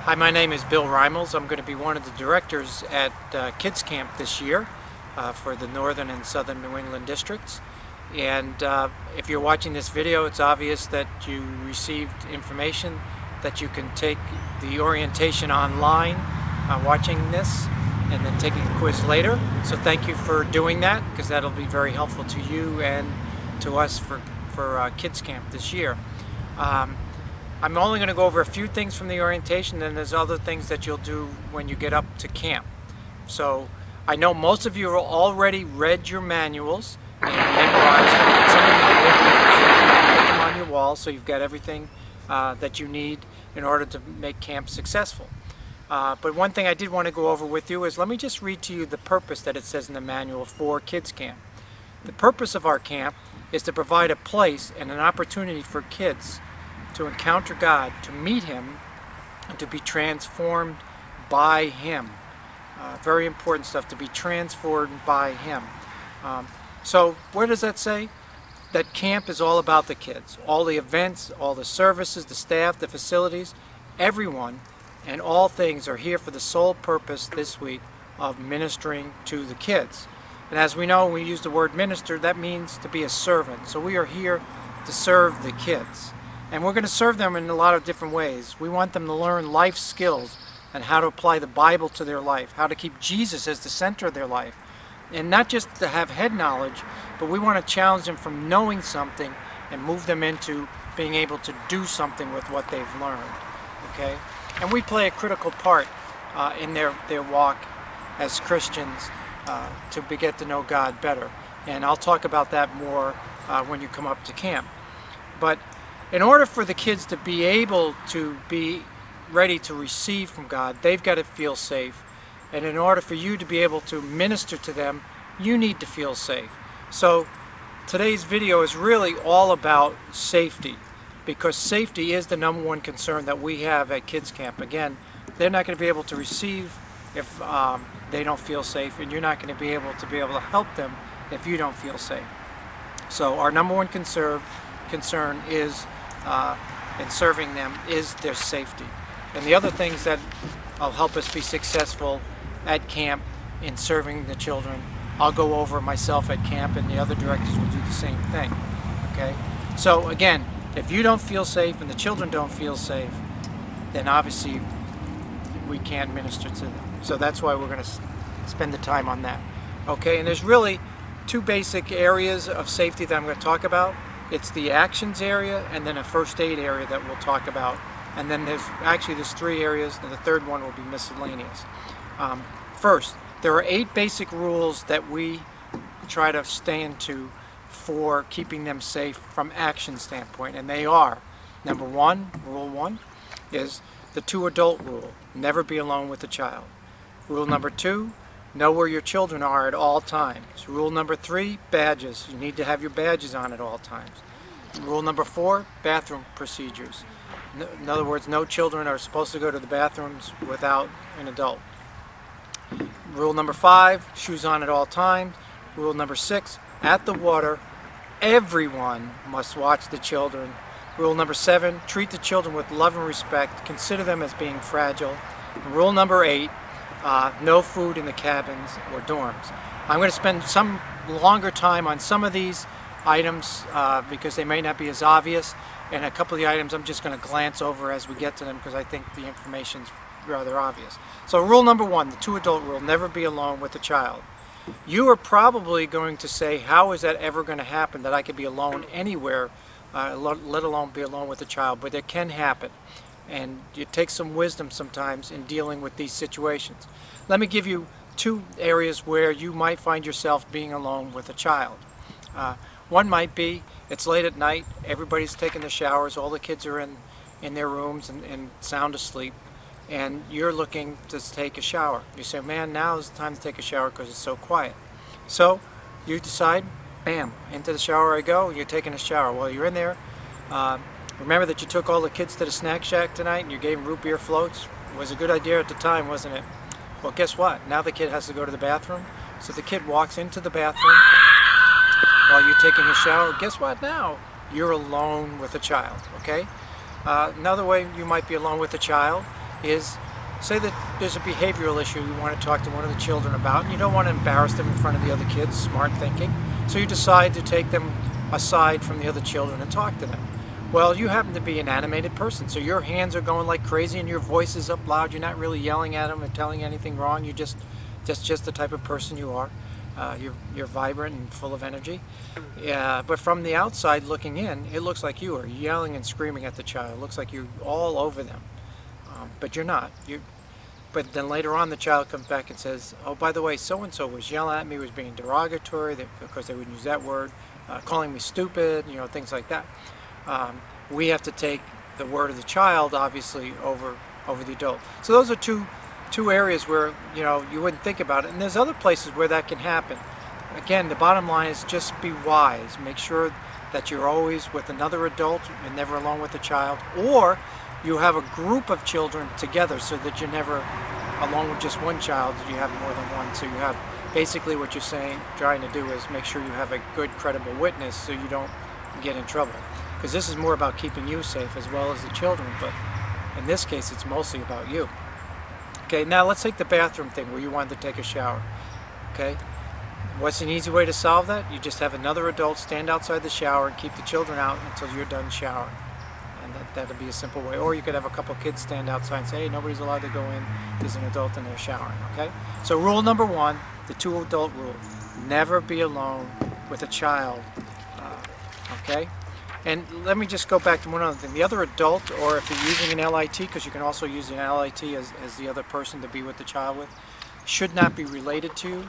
Hi, my name is Bill Reimels. I'm going to be one of the directors at Kids Camp this year for the Northern and Southern New England districts. And if you're watching this video, it's obvious that you received information that you can take the orientation online watching this and then taking a quiz later. So thank you for doing that, because that'll be very helpful to you and to us for Kids Camp this year. I'm only going to go over a few things from the orientation, then there's other things that you'll do when you get up to camp. So I know most of you have already read your manuals and memorized them. Some of you put them on your wall, so you've got everything that you need in order to make camp successful. But one thing I did want to go over with you is, let me just read to you the purpose that it says in the manual for Kids Camp. The purpose of our camp is to provide a place and an opportunity for kids to encounter God, to meet Him, and to be transformed by Him. Very important stuff, to be transformed by Him. So where does that say? That camp is all about the kids. All the events, all the services, the staff, the facilities, everyone and all things are here for the sole purpose this week of ministering to the kids. And as we know, when we use the word minister, that means to be a servant. So we are here to serve the kids. And we're going to serve them in a lot of different ways. We want them to learn life skills and how to apply the Bible to their life, how to keep Jesus as the center of their life. And not just to have head knowledge, but we want to challenge them from knowing something and move them into being able to do something with what they've learned. Okay? And we play a critical part in their walk as Christians to get to know God better. And I'll talk about that more when you come up to camp. But in order for the kids to be able to be ready to receive from God, they've got to feel safe. And in order for you to be able to minister to them, you need to feel safe. So today's video is really all about safety, because safety is the #1 concern that we have at Kids Camp. Again, they're not going to be able to receive if they don't feel safe, and you're not going to be able to help them if you don't feel safe. So our #1 concern is in serving them is their safety. And the other things that will help us be successful at camp in serving the children, I'll go over myself at camp, and the other directors will do the same thing. Okay? So again, if you don't feel safe and the children don't feel safe, then obviously we can't minister to them. So that's why we're going to spend the time on that. Okay? And there's really two basic areas of safety that I'm going to talk about. It's the actions area and then a first aid area that we'll talk about. And then there's 3 areas, and the third one will be miscellaneous. First, there are 8 basic rules that we try to stay into for keeping them safe from action standpoint, and they are: number 1, rule 1, is the 2 adult rule. Never be alone with a child. Rule number 2, know where your children are at all times. Rule number 3, badges. You need to have your badges on at all times. Rule number 4, bathroom procedures. In other words, no children are supposed to go to the bathrooms without an adult. Rule number 5, shoes on at all times. Rule number 6, at the water, everyone must watch the children. Rule number 7, treat the children with love and respect. Consider them as being fragile. And rule number 8, no food in the cabins or dorms. I'm going to spend some longer time on some of these items because they may not be as obvious, and a couple of the items I'm just going to glance over as we get to them because I think the information's rather obvious. So rule number 1, the 2 adult rule, never be alone with a child. You are probably going to say, how is that ever going to happen, that I could be alone anywhere, let alone be alone with a child? But it can happen. And it takes some wisdom sometimes in dealing with these situations. Let me give you 2 areas where you might find yourself being alone with a child. One might be, it's late at night, everybody's taking their showers, all the kids are in their rooms and sound asleep, and you're looking to take a shower. You say, man, now is the time to take a shower because it's so quiet. So you decide, bam, into the shower I go, you're taking a shower. While you're in there, remember that you took all the kids to the snack shack tonight and you gave them root beer floats? It was a good idea at the time, wasn't it? Well, guess what? Now the kid has to go to the bathroom. So the kid walks into the bathroom while you're taking a shower. Guess what now? You're alone with a child, okay? Another way you might be alone with a child is, say that there's a behavioral issue you want to talk to one of the children about, and you don't want to embarrass them in front of the other kids, smart thinking, so you decide to take them aside from the other children and talk to them. Well, you happen to be an animated person, so your hands are going like crazy and your voice is up loud. You're not really yelling at them or telling anything wrong. You're just the type of person you are. You're vibrant and full of energy. But from the outside looking in, it looks like you are yelling and screaming at the child. It looks like you're all over them. But you're not. But then later on the child comes back and says, oh, by the way, so-and-so was yelling at me, was being derogatory, because they wouldn't use that word, calling me stupid, things like that. We have to take the word of the child, obviously, over the adult. So those are two areas where, you wouldn't think about it. And there's other places where that can happen. Again, the bottom line is just be wise. Make sure that you're always with another adult and never alone with a child. Or you have a group of children together so that you're never alone with just one child, you have more than one. So you have basically what you're trying to do is make sure you have a good, credible witness so you don't get in trouble. Because this is more about keeping you safe as well as the children, but in this case it's mostly about you. Okay, now let's take the bathroom thing where you wanted to take a shower. Okay, what's an easy way to solve that? You just have another adult stand outside the shower and keep the children out until you're done showering. And that'll be a simple way. Or you could have a couple kids stand outside and say, hey, nobody's allowed to go in, there's an adult in there showering. Okay, so rule number one, the two adult rule: never be alone with a child. Okay. And let me just go back to one other thing. The other adult, or if you're using an LIT, because you can also use an LIT as the other person to be with the child with, should not be related to.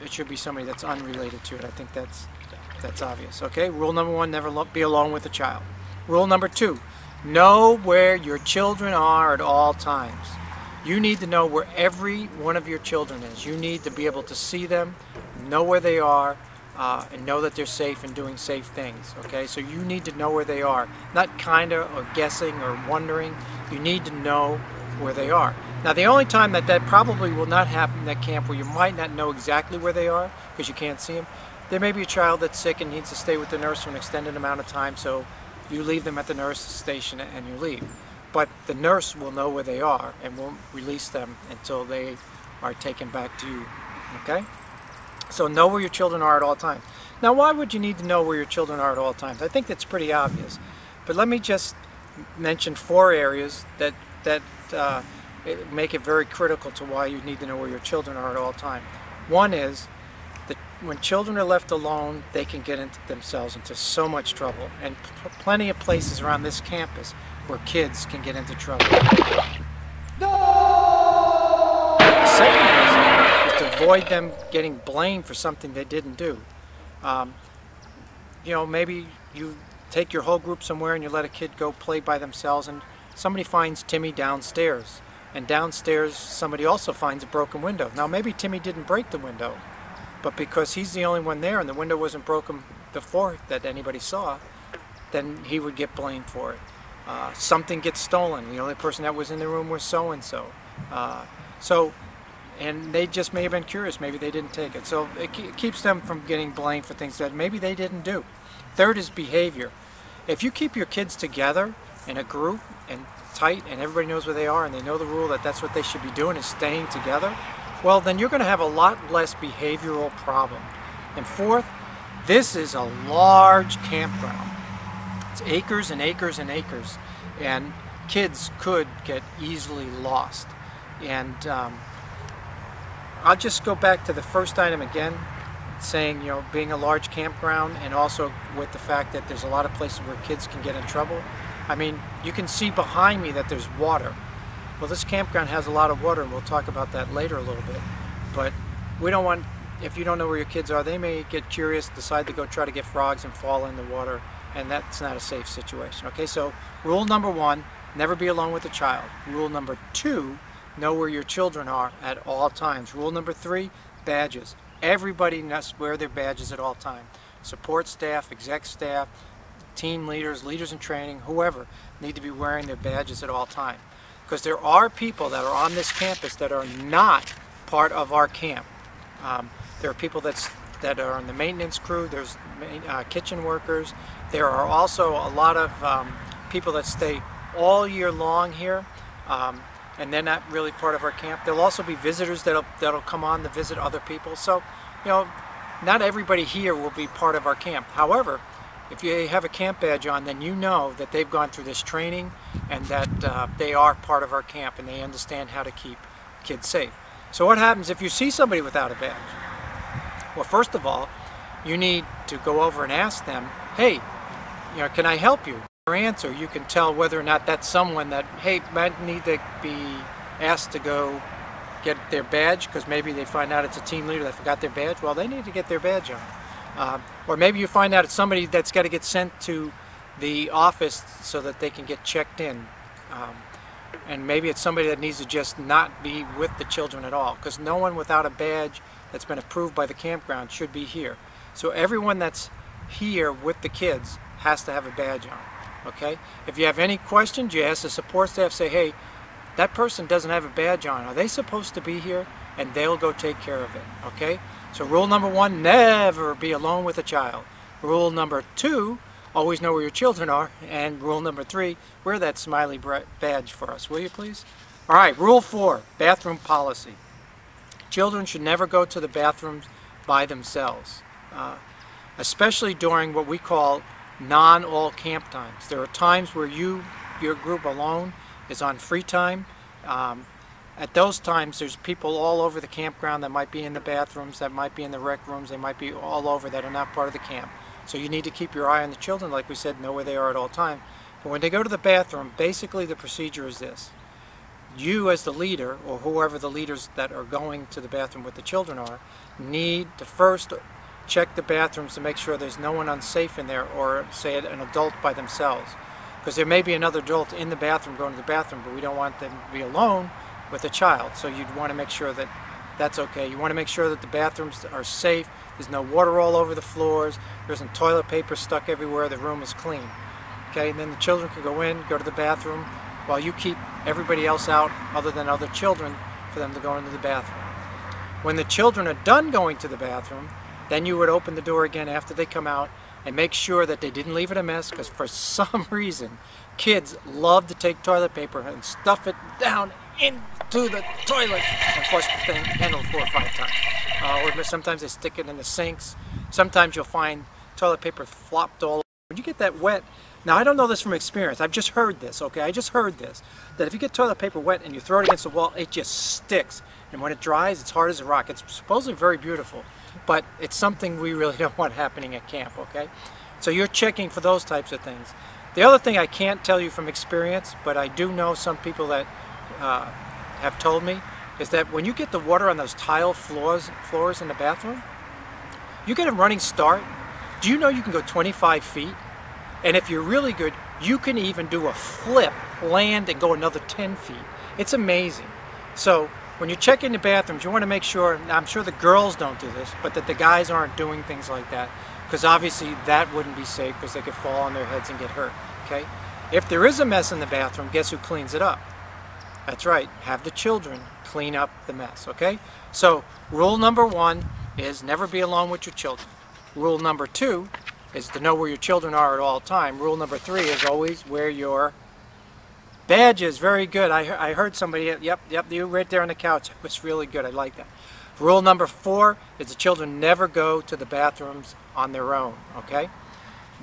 It should be somebody that's unrelated to it. I think that's obvious. Okay, rule number one, never be alone with a child. Rule number two, know where your children are at all times. You need to know where every one of your children is. You need to be able to see them, know where they are, and know that they're safe and doing safe things. Okay, so you need to know where they are, not kinda or guessing or wondering. You need to know where they are. Now, the only time that probably will not happen at camp, where you might not know exactly where they are because you can't see them, there may be a child that's sick and needs to stay with the nurse for an extended amount of time, so you leave them at the nurse station and you leave. But the nurse will know where they are and won't release them until they are taken back to you. Okay? So know where your children are at all times. Now, why would you need to know where your children are at all times? I think that's pretty obvious. But let me just mention 4 areas that make it very critical to why you need to know where your children are at all times. One is that when children are left alone, they can get themselves into so much trouble. And plenty of places around this campus where kids can get into trouble. Second reason is to avoid them getting blamed for something they didn't do. Maybe you take your whole group somewhere and you let a kid go play by themselves, and somebody finds Timmy downstairs. And downstairs somebody also finds a broken window. Now maybe Timmy didn't break the window, but because he's the only one there and the window wasn't broken before that anybody saw, then he would get blamed for it. Something gets stolen. The only person that was in the room was so-and-so. And they just may have been curious. Maybe they didn't take it. So it keeps them from getting blamed for things that maybe they didn't do. Third is behavior. If you keep your kids together in a group and tight and everybody knows where they are and they know the rule that that's what they should be doing is staying together, well, then you're going to have a lot less behavioral problem. And fourth, this is a large campground. It's acres and acres and acres, and kids could get easily lost. And I'll just go back to the first item again, saying, being a large campground, and also with the fact that there's a lot of places where kids can get in trouble. I mean, you can see behind me that there's water. Well, this campground has a lot of water, and we'll talk about that later a little bit. But we don't want, if you don't know where your kids are, they may get curious, decide to go try to get frogs and fall in the water, and that's not a safe situation. Okay, so rule number 1, never be alone with a child. Rule number 2, know where your children are at all times. Rule number 3, badges. Everybody must wear their badges at all times. Support staff, exec staff, team leaders, leaders in training, whoever, need to be wearing their badges at all times. Because there are people that are on this campus that are not part of our camp. There are people that are on the maintenance crew, there's kitchen workers. There are also a lot of people that stay all year long here. and they're not really part of our camp. There'll also be visitors that'll come on to visit other people. So, you know, not everybody here will be part of our camp. However, if you have a camp badge on, then you know that they've gone through this training and that they are part of our camp and they understand how to keep kids safe. So what happens if you see somebody without a badge? Well, first of all, you need to go over and ask them, hey, you know, can I help you? Your answer, you can tell whether or not that's someone that, hey, might need to be asked to go get their badge because maybe they find out it's a team leader that forgot their badge. Well, they need to get their badge on. Or maybe you find out it's somebody that's got to get sent to the office so that they can get checked in. And maybe it's somebody that needs to just not be with the children at all, because no one without a badge that's been approved by the campground should be here. So everyone that's here with the kids has to have a badge on. Okay? If you have any questions, you ask the support staff, say, hey, that person doesn't have a badge on. Are they supposed to be here? And they'll go take care of it. Okay? So rule number 1, never be alone with a child. Rule number 2, always know where your children are. And rule number 3, wear that smiley badge for us, will you please? All right, rule 4, bathroom policy. Children should never go to the bathrooms by themselves, especially during what we call non-all camp times. There are times where your group alone is on free time. At those times, there's people all over the campground that might be in the bathrooms, that might be in the rec rooms, they might be all over that are not part of the camp. So you need to keep your eye on the children, like we said, know where they are at all times. But when they go to the bathroom, basically the procedure is this. You as the leader, or whoever the leaders that are going to the bathroom with the children are, need to first check the bathrooms to make sure there's no one unsafe in there, or say an adult by themselves. Because there may be another adult in the bathroom going to the bathroom, but we don't want them to be alone with a child. So you'd want to make sure that that's okay. You want to make sure that the bathrooms are safe, there's no water all over the floors, there isn't toilet paper stuck everywhere, the room is clean. Okay, and then the children can go in, go to the bathroom, while you keep everybody else out other than other children for them to go into the bathroom. When the children are done going to the bathroom, then you would open the door again after they come out and make sure that they didn't leave it a mess, because for some reason kids love to take toilet paper and stuff it down into the toilet and flush the thing, handle it 4 or 5 times. Or sometimes they stick it in the sinks. Sometimes you'll find toilet paper flopped all over. When you get that wet, now I don't know this from experience, I've just heard this, okay? I just heard this, that if you get toilet paper wet and you throw it against the wall, it just sticks. And when it dries, it's hard as a rock. It's supposedly very beautiful, but it's something we really don't want happening at camp, okay? So you're checking for those types of things. The other thing I can't tell you from experience, but I do know some people that have told me, is that when you get the water on those tile floors in the bathroom, you get a running start. Do you know you can go 25 feet? And if you're really good, you can even do a flip, land, and go another 10 feet. It's amazing. So when you check in the bathrooms, you want to make sure, I'm sure the girls don't do this, but that the guys aren't doing things like that, because obviously that wouldn't be safe, because they could fall on their heads and get hurt, okay? If there is a mess in the bathroom, guess who cleans it up? That's right, have the children clean up the mess, okay? So rule number 1 is never be alone with your children. Rule number 2 is to know where your children are at all time. Rule number 3 is always wear your badges. Very good. I heard somebody, yep, you right there on the couch. It was really good. I like that. Rule number 4 is the children never go to the bathrooms on their own, okay?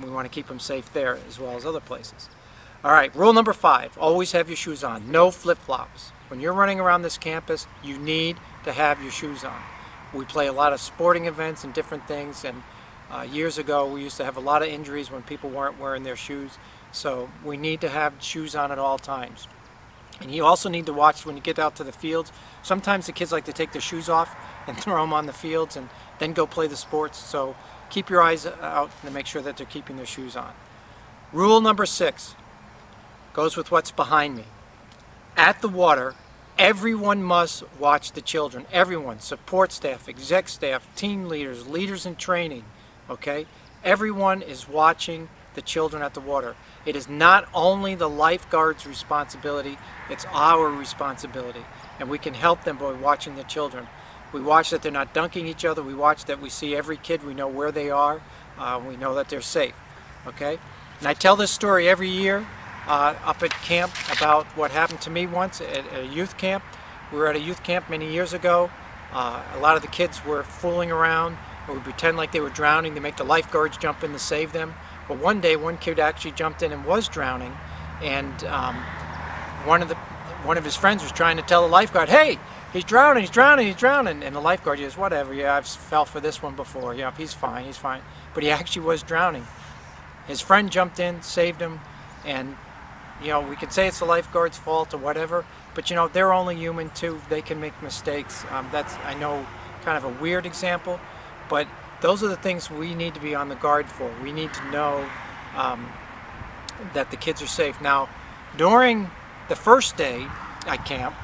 We want to keep them safe there as well as other places. All right, rule number 5, always have your shoes on. No flip-flops. When you're running around this campus, you need to have your shoes on. We play a lot of sporting events and different things, and years ago we used to have a lot of injuries when people weren't wearing their shoes. So we need to have shoes on at all times. And you also need to watch when you get out to the fields. Sometimes the kids like to take their shoes off and throw them on the fields and then go play the sports. So keep your eyes out to make sure that they're keeping their shoes on. Rule number 6 goes with what's behind me. At the water, everyone must watch the children. Everyone, support staff, exec staff, team leaders, leaders in training, okay? Everyone is watching the children at the water. It is not only the lifeguard's responsibility, it's our responsibility. And we can help them by watching the children. We watch that they're not dunking each other. We watch that we see every kid. We know where they are. We know that they're safe. Okay? And I tell this story every year up at camp about what happened to me once at a youth camp. We were at a youth camp many years ago. A lot of the kids were fooling around and would pretend like they were drowning. They make the lifeguards jump in to save them. But one day, one kid actually jumped in and was drowning, and one of his friends was trying to tell the lifeguard, "Hey, he's drowning, he's drowning, he's drowning." And the lifeguard just, "Whatever, yeah, I've fell for this one before. Yeah, he's fine, he's fine." But he actually was drowning. His friend jumped in, saved him, and we can say it's the lifeguard's fault or whatever, but they're only human too. They can make mistakes. That's, I know, kind of a weird example, but those are the things we need to be on the guard for. We need to know that the kids are safe. Now, during the first day at camp,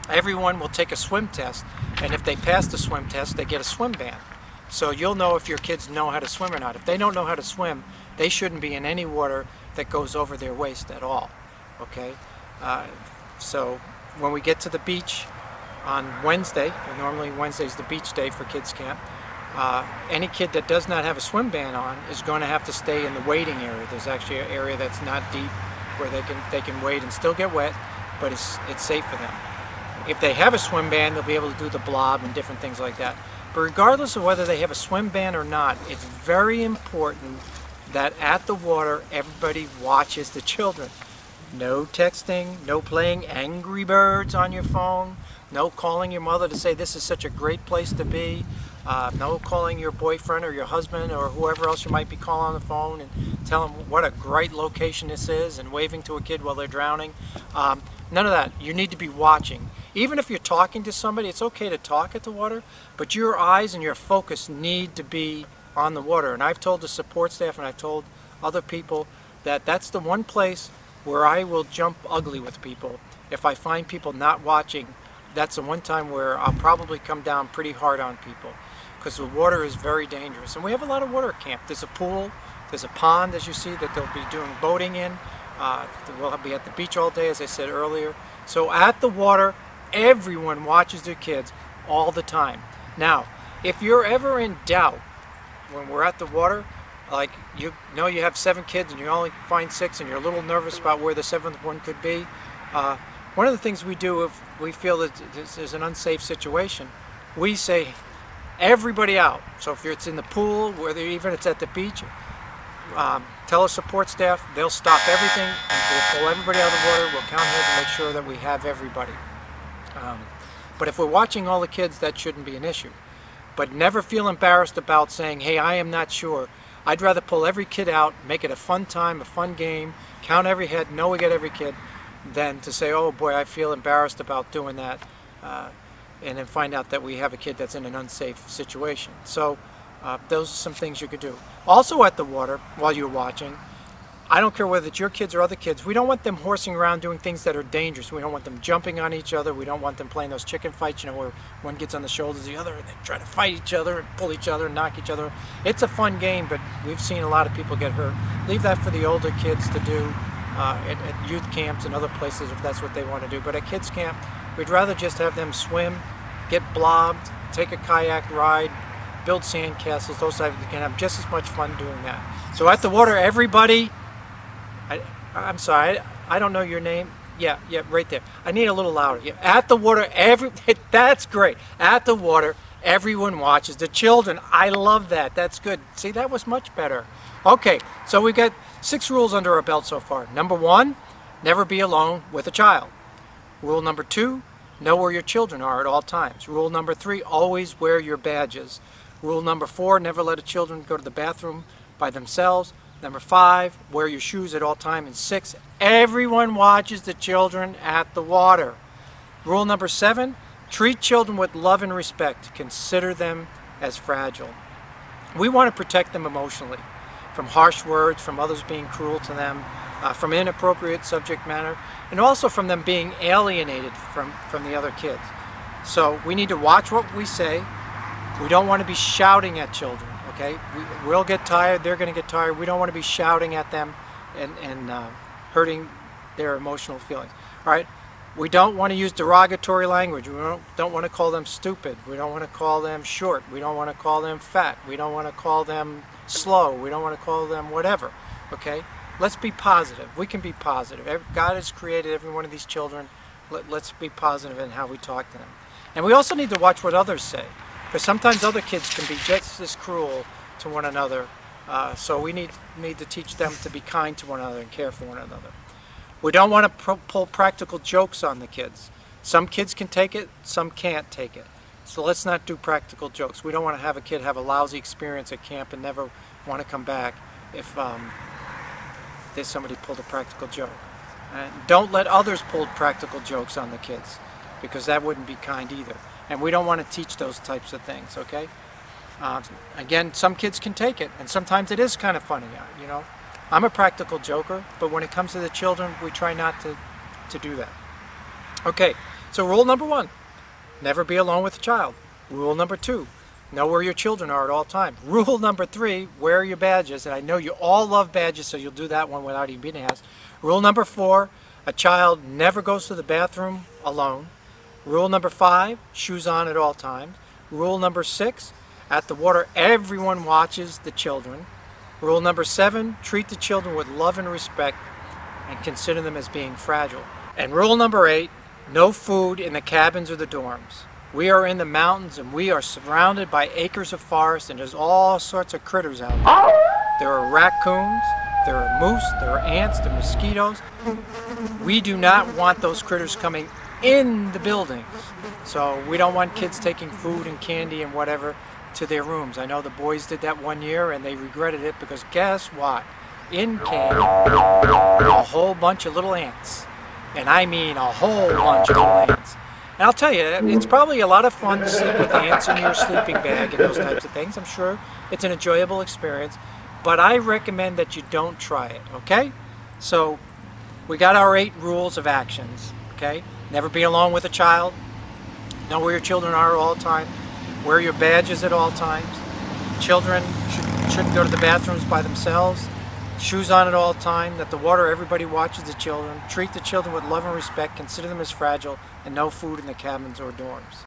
everyone will take a swim test, and if they pass the swim test, they get a swim band. So you'll know if your kids know how to swim or not. If they don't know how to swim, they shouldn't be in any water that goes over their waist at all. Okay? So when we get to the beach on Wednesday, normally Wednesday's the beach day for kids camp, any kid that does not have a swim band on is going to have to stay in the wading area. There's actually an area that's not deep where they can wade and still get wet, but it's safe for them. If they have a swim band, they'll be able to do the blob and different things like that. But regardless of whether they have a swim band or not, it's very important that at the water everybody watches the children. No texting, no playing Angry Birds on your phone, no calling your mother to say this is such a great place to be, no calling your boyfriend or your husband or whoever else you might be calling on the phone and tell them what a great location this is and waving to a kid while they're drowning. None of that. You need to be watching. Even if you're talking to somebody, it's okay to talk at the water, but your eyes and your focus need to be on the water. And I've told the support staff and I've told other people that that's the one place where I will jump ugly with people. If I find people not watching, that's the one time where I'll probably come down pretty hard on people, because the water is very dangerous. And we have a lot of water at camp. There's a pool, there's a pond, as you see, that they'll be doing boating in. We'll be at the beach all day, as I said earlier. So at the water, everyone watches their kids all the time. Now, if you're ever in doubt when we're at the water, like you have 7 kids and you only find 6 and you're a little nervous about where the 7th one could be, one of the things we do if we feel that this is an unsafe situation, we say everybody out. So if it's in the pool, whether even it's at the beach, tell our support staff, they'll stop everything and we'll pull everybody out of the water, we'll count heads and make sure that we have everybody. But if we're watching all the kids, that shouldn't be an issue. But never feel embarrassed about saying, hey, I am not sure. I'd rather pull every kid out, make it a fun time, a fun game, count every head, know we get every kid, than to say, oh boy, I feel embarrassed about doing that, and then find out that we have a kid that's in an unsafe situation. So those are some things you could do. Also at the water, while you're watching, I don't care whether it's your kids or other kids, we don't want them horsing around doing things that are dangerous. We don't want them jumping on each other. We don't want them playing those chicken fights, where one gets on the shoulders of the other and they try to fight each other and pull each other and knock each other. It's a fun game, but we've seen a lot of people get hurt. Leave that for the older kids to do at youth camps and other places if that's what they want to do. But at kids camp, we'd rather just have them swim, get blobbed, take a kayak ride, build sand castles, those types of things. Can have just as much fun doing that. So at the water, everybody, I'm sorry, I don't know your name. Yeah, right there. I need a little louder. Yeah, at the water, that's great. At the water, everyone watches the children. I love that. That's good. See, that was much better. Okay, so we got 6 rules under our belt so far. Number 1, never be alone with a child. Rule number 2, know where your children are at all times. Rule number 3, always wear your badges. Rule number 4, never let a children go to the bathroom by themselves. Number 5, wear your shoes at all times. And 6, everyone watches the children at the water. Rule number 7, treat children with love and respect. Consider them as fragile. We want to protect them emotionally from harsh words, from others being cruel to them, from inappropriate subject matter, and also from them being alienated from the other kids. So we need to watch what we say. We don't want to be shouting at children. Okay, we'll get tired, they're going to get tired. We don't want to be shouting at them and hurting their emotional feelings. All right, we don't want to use derogatory language. We don't want to call them stupid. We don't want to call them short. We don't want to call them fat. We don't want to call them slow. We don't want to call them whatever. Okay, let's be positive. We can be positive. God has created every one of these children. Let's be positive in how we talk to them. And we also need to watch what others say, because sometimes other kids can be just as cruel to one another. So we need to teach them to be kind to one another and care for one another. We don't want to pull practical jokes on the kids. Some kids can take it, some can't take it. So let's not do practical jokes. We don't want to have a kid have a lousy experience at camp and never want to come back if there's somebody pulled a practical joke. And don't let others pull practical jokes on the kids, because that wouldn't be kind either. And we don't want to teach those types of things, okay? Again, some kids can take it, and sometimes it is kind of funny, you know. I'm a practical joker, but when it comes to the children, we try not to do that. Okay, so rule number 1, never be alone with a child. Rule number 2, know where your children are at all times. Rule number 3, wear your badges, and I know you all love badges, so you'll do that one without even being asked. Rule number 4, a child never goes to the bathroom alone. Rule number 5, shoes on at all times. Rule number 6, at the water everyone watches the children. Rule number 7, treat the children with love and respect and consider them as being fragile. And rule number 8, no food in the cabins or the dorms. We are in the mountains and we are surrounded by acres of forest, and there's all sorts of critters out there. There are raccoons, there are moose, there are ants, there are mosquitoes. We do not want those critters coming in the buildings. So we don't want kids taking food and candy and whatever to their rooms. I know the boys did that one year and they regretted it, because guess what? In came a whole bunch of little ants. And I mean a whole bunch of little ants. And I'll tell you, it's probably a lot of fun to sleep with ants in your sleeping bag and those types of things. I'm sure it's an enjoyable experience, but I recommend that you don't try it, okay? So we got our 8 rules of actions, okay? Never be alone with a child. Know where your children are all the time. Wear your badges at all times. Children shouldn't go to the bathrooms by themselves. Shoes on at all times. At the water, everybody watches the children. Treat the children with love and respect. Consider them as fragile. And no food in the cabins or dorms.